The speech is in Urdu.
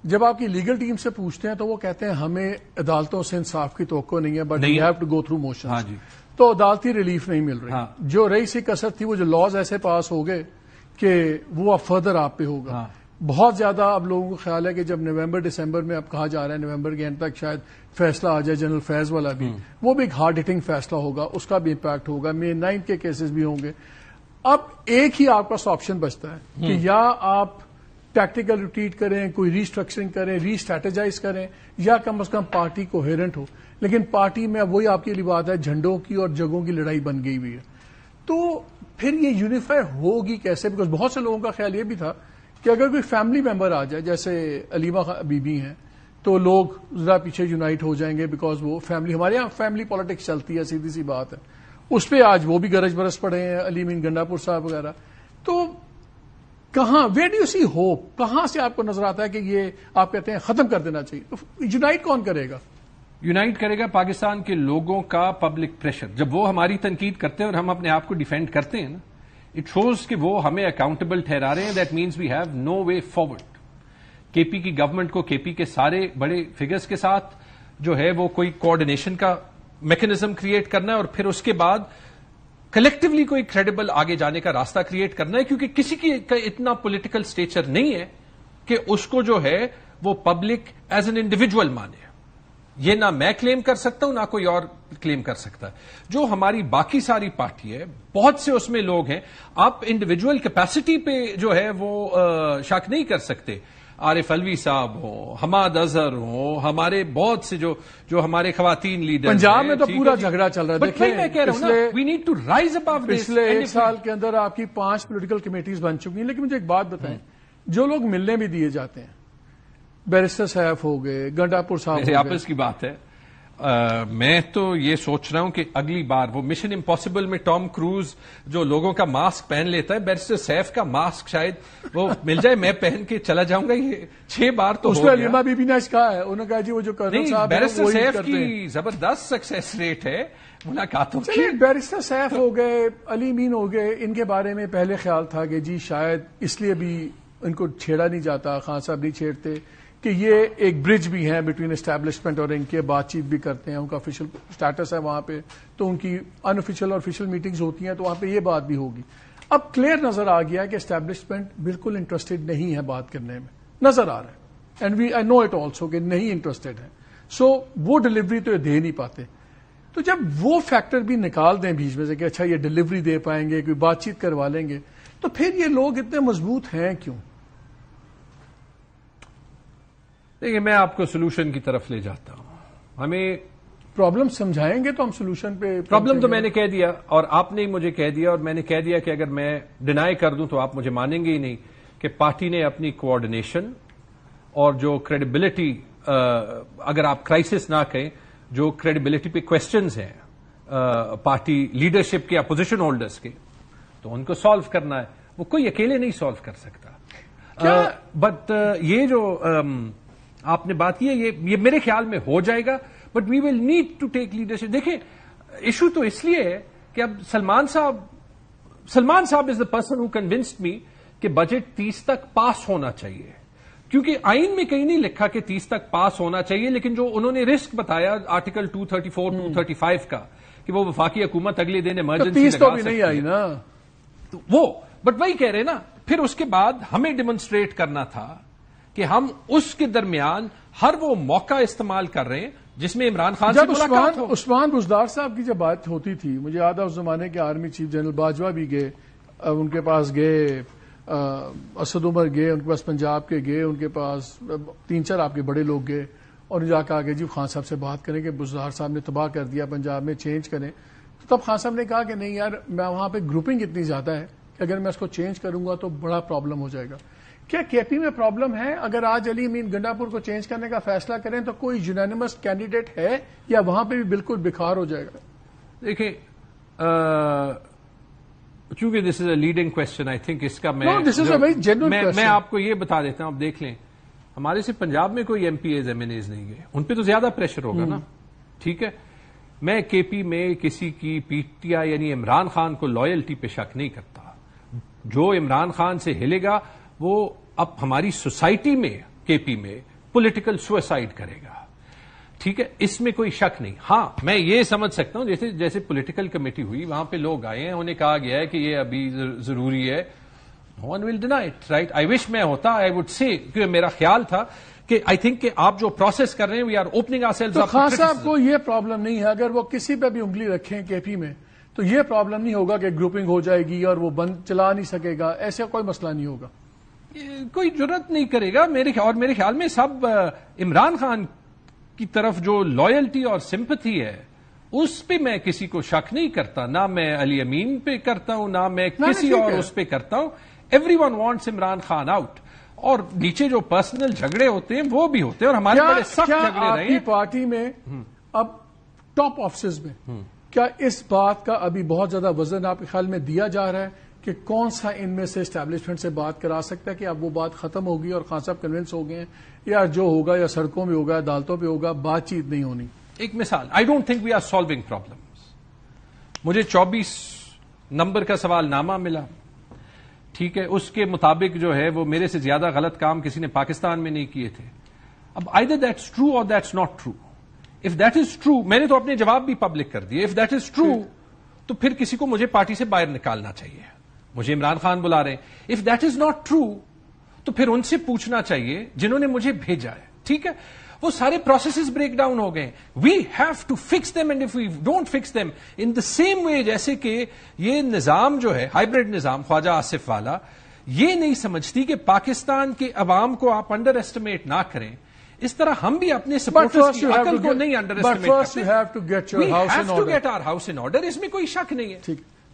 جب آپ کی لیگل ٹیم سے پوچھتے ہیں تو وہ کہتے ہیں ہمیں عدالتوں سے انصاف کی توقع نہیں ہے but we have to go through motion. تو عدالتی ریلیف نہیں مل رہی. جو رہی سی کثر تھی وہ جو لاز ایسے پاس ہو گئے کہ وہ اب فردر آپ پہ ہوگا. بہت زیادہ اب لوگوں کو خیال ہے کہ جب نومبر دسمبر میں اب کہا جا رہا ہے نومبر کے اینڈ تک شاید فیصلہ آ جائے جنرل فیض والا بھی, وہ بھی ایک ہارڈ ہٹنگ فیصلہ ہوگا, اس کا بھی امپیکٹ ہوگا. May 9 کے کیسز بھی ہوں گے. اب ایک ہی آپ کا آپشن بچتا ہے کہ یا آپ ٹیکٹیکل ریٹریٹ کریں, کوئی ریسٹرکچرنگ کریں, ری اسٹریٹجائز کریں, یا کم از کم پارٹی کوہیرنٹ ہو. لیکن پارٹی میں وہی آپ کی بات ہے جھنڈوں کی اور جگہوں کی لڑائی بن گئی ہوئی ہے. تو پھر یہ یونیفائی ہوگی کیسے؟ بیکاز بہت سے لوگوں کا خیال یہ بھی تھا کہ اگر کوئی فیملی ممبر آ جائے جیسے علیمہ بی بی ہیں تو لوگ ذرا پیچھے یونائٹ ہو جائیں گے بیکاز وہ فیملی, ہمارے یہاں فیملی پالیٹکس چلتی ہے, سیدھی سی بات ہے. اس پہ آج وہ بھی گرج برس پڑے ہیں, علی مین گنڈا پور صاحب وغیرہ. تو کہاں where do you see hope, کہاں سے آپ کو نظر آتا ہے کہ یہ آپ کہتے ہیں ختم کر دینا چاہیے؟ تو یونائٹ کون کرے گا؟ یونائٹ کرے گا پاکستان کے لوگوں کا پبلک پریشر. جب وہ ہماری تنقید کرتے ہیں اور ہم اپنے آپ کو ڈیفینڈ کرتے ہیں نا, اٹ شوز کہ وہ ہمیں اکاؤنٹیبل ٹھہرا رہے ہیں. That means we have no way forward. K P کی گورنمنٹ کو کے پی کے سارے بڑے فگرز کے ساتھ جو ہے وہ کوئی کوآرڈینیشن کا میکنزم کریٹ کرنا ہے اور پھر اس کے بعد کلیکٹولی کوئی کریڈیبل آگے جانے کا راستہ کریٹ کرنا ہے, کیونکہ کسی کی اتنا پولیٹیکل اسٹیچر نہیں ہے کہ اس کو جو ہے وہ پبلک ایز این انڈیویجول مانے. یہ نہ میں کلیم کر سکتا ہوں نہ کوئی اور کلیم کر سکتا ہے. جو ہماری باقی ساری پارٹی ہے, بہت سے اس میں لوگ ہیں, آپ انڈیویجول کیپیسٹی پہ جو ہے وہ شک نہیں کر سکتے. عارف الوی صاحب ہوں, حماد اظہر ہوں, ہمارے بہت سے جو ہمارے خواتین لیڈر پنجاب میں تو پورا جھگڑا چل رہا ہے. دیکھیں میں کہہ رہا ہوں نا, we need to rise above دس. پچھلے ایک سال کے اندر آپ کی 5 پولیٹیکل کمیٹیز بن چکی ہیں. لیکن مجھے ایک بات بتائیں, جو لوگ ملنے بھی دیے جاتے ہیں, بیرسٹر سیف ہو گئے, گنڈا پور صاحب ہو گئے, آپس کی بات ہے. میں تو یہ سوچ رہا ہوں کہ اگلی بار وہ مشن امپاسبل میں ٹام کروز جو لوگوں کا ماسک پہن لیتا ہے, بیرسٹر سیف کا ماسک شاید وہ مل جائے, میں پہن کے چلا جاؤں گا. یہ 6 بار تو اس ہو میں گیا. علیمہ بی بی نے کہا ہے, انہوں نے کہا جی وہ جو کرنل صاحب ہیں بیرسٹر وہی سیف کرتے ہیں. کی زبردست سکسیس ریٹ ہے ملاقاتوں کی. چلیے بیرسٹر سیف ہو گئے, علی مین ہو گئے, ان کے بارے میں پہلے خیال تھا کہ جی شاید اس لیے بھی ان کو چھیڑا نہیں جاتا, خان صاحب نہیں چھیڑتے کہ یہ ایک برج بھی ہے بٹوین اسٹیبلشمنٹ اور ان کے بات چیت بھی کرتے ہیں, ان کا آفیشیل اسٹیٹس ہے وہاں پہ, تو ان کی ان آفیشیل اور آفیشیل میٹنگز ہوتی ہیں, تو وہاں پہ یہ بات بھی ہوگی. اب کلیئر نظر آ گیا کہ اسٹیبلشمنٹ بالکل انٹرسٹڈ نہیں ہے بات کرنے میں, نظر آ رہا ہے, and I know it also کہ نہیں انٹرسٹڈ ہے. سو وہ ڈلیوری تو یہ دے نہیں پاتے. تو جب وہ فیکٹر بھی نکال دیں بیچ میں سے کہ اچھا یہ ڈلیوری دے پائیں گے, کوئی بات چیت کروا لیں گے, تو پھر یہ لوگ اتنے مضبوط ہیں کیوں؟ دیکھیے میں آپ کو سولوشن کی طرف لے جاتا ہوں. ہمیں پرابلم سمجھائیں گے تو ہم سولوشن پہ. پرابلم تو میں نے کہہ دیا اور آپ نے مجھے کہہ دیا, اور میں نے کہہ دیا کہ اگر میں ڈینائی کر دوں تو آپ مجھے مانیں گے ہی نہیں کہ پارٹی نے اپنی کوآرڈینیشن اور جو کریڈیبلٹی, اگر آپ کرائسس نہ کہیں, جو کریڈیبلٹی پہ کوشچنز ہیں پارٹی لیڈرشپ کے, اپوزیشن ہولڈرز کے, تو ان کو سالو کرنا ہے. وہ کوئی اکیلے نہیں سالو کر سکتا. بٹ یہ جو آپ نے بات کی ہے یہ میرے خیال میں ہو جائے گا, but we will need to take leadership. دیکھیں ایشو تو اس لیے ہے کہ اب سلمان صاحب از دا پرسن ہو کنونسڈ می کہ بجٹ 30 تک پاس ہونا چاہیے, کیونکہ آئین میں کہیں نہیں لکھا کہ 30 تک پاس ہونا چاہیے, لیکن جو انہوں نے رسک بتایا آرٹیکل 234 235 کا کہ وہ وفاقی حکومت اگلے دن ایمرجنسی لگا سکتی ہے, 30 تو بھی نہیں آئی نا تو وہ, بٹ وہی کہہ رہے نا. پھر اس کے بعد ہمیں ڈیمونسٹریٹ کرنا تھا کہ ہم اس کے درمیان ہر وہ موقع استعمال کر رہے ہیں جس میں عمران خان سے ملاقات ہو. عثمان بزدار صاحب کی جب بات ہوتی تھی, مجھے یاد ہے اس زمانے کے آرمی چیف جنرل باجوہ بھی گئے, ان کے پاس گئے, اسد عمر گئے, ان کے پاس پنجاب کے گئے, ان کے پاس 3-4 آپ کے بڑے لوگ گئے, اور جا کے آگے جی خان صاحب سے بات کریں کہ بزدار صاحب نے تباہ کر دیا پنجاب میں, چینج کریں. تو تب خان صاحب نے کہا کہ نہیں یار, میں وہاں پہ گروپنگ اتنی زیادہ ہے کہ اگر میں اس کو چینج کروں گا تو بڑا پرابلم ہو جائے گا. کیا کے پی میں پرابلم ہے؟ اگر آج علی مین گنڈا پور کو چینج کرنے کا فیصلہ کریں تو کوئی یونانیمس کینڈیڈیٹ ہے یا وہاں پہ بھی بالکل بکھار ہو جائے گا؟ دیکھیں چونکہ this is a leading question, I think اس کا میں آپ کو یہ بتا دیتا ہوں. آپ دیکھ لیں ہمارے سے پنجاب میں کوئی MPAs MNAs نہیں گئے, ان پہ تو زیادہ پریشر ہوگا نا. ٹھیک ہے, میں کے پی میں کسی کی PTI یعنی عمران خان کو لائلٹی پہ شک نہیں کرتا. جو عمران خان سے ہلے گا وہ اب ہماری سوسائٹی میں کے پی میں پولیٹیکل سوئسائڈ کرے گا. ٹھیک ہے, اس میں کوئی شک نہیں. ہاں میں یہ سمجھ سکتا ہوں جیسے پولیٹیکل کمیٹی ہوئی, وہاں پہ لوگ آئے ہیں, انہیں کہا گیا ہے کہ یہ ابھی ضروری ہے. No one will deny it, right? I wish میں ہوتا, I would say, کہ میرا خیال تھا کہ I think کہ آپ جو پروسیس کر رہے ہیں, we are opening ourselves up. تو خان صاحب کو یہ پرابلم نہیں ہے, اگر وہ کسی پہ بھی انگلی رکھیں کے پی میں, تو یہ پرابلم نہیں ہوگا کہ گروپنگ ہو جائے گی اور وہ بند چلا نہیں سکے گا, ایسا کوئی مسئلہ نہیں ہوگا. کوئی جرات نہیں کرے گا اور میرے خیال میں سب عمران خان کی طرف جو لائلٹی اور سمپتھی ہے اس پہ میں کسی کو شک نہیں کرتا, نہ میں علی امین پہ کرتا ہوں, نہ میں کسی اور اس پہ کرتا ہوں. Every one wants Imran Khan out, اور نیچے جو پرسنل جھگڑے ہوتے ہیں وہ بھی ہوتے ہیں, اور ہمارے بڑے سخت جھگڑے رہے ہیں. آپ کی پارٹی میں اب ٹاپ آفیسز میں کیا اس بات کا ابھی بہت زیادہ وزن آپ کے خیال میں دیا جا رہا ہے کہ کون سا ان میں سے اسٹیبلشمنٹ سے بات کرا سکتا ہے کہ اب وہ بات ختم ہوگی اور خان صاحب کنونس ہو گئے ہیں, یا جو ہوگا یا سڑکوں میں ہوگا, عدالتوں پہ ہوگا, بات چیت نہیں ہونی؟ ایک مثال, I don't think we are solving problems. مجھے 24 نمبر کا سوال نامہ ملا, ٹھیک ہے, اس کے مطابق جو ہے وہ میرے سے زیادہ غلط کام کسی نے پاکستان میں نہیں کیے تھے. اب either that's true or that's not true. If that is true, میں نے تو اپنے جواب بھی پبلک کر دیے. If that is true, تو پھر کسی کو مجھے پارٹی سے باہر نکالنا چاہیے. مجھے عمران خان بلا رہے ہیں. If that is not true, تو پھر ان سے پوچھنا چاہیے جنہوں نے مجھے بھیجا ہے. ٹھیک ہے, وہ سارے پروسیسز بریک ڈاؤن ہو گئے. We have to fix them, and if we don't fix them in the same way, جیسے کہ یہ نظام جو ہے ہائیبرڈ نظام خواجہ آصف والا, یہ نہیں سمجھتی کہ پاکستان کے عوام کو آپ انڈر ایسٹیمیٹ نہ کریں, اس طرح ہم بھی اپنے سپورٹرز کی عقل کو نہیں انڈر ایسٹیمیٹ کرتے. But first you have to get your house in order. We have to get our house in order, اس میں کوئی شک نہیں ہے.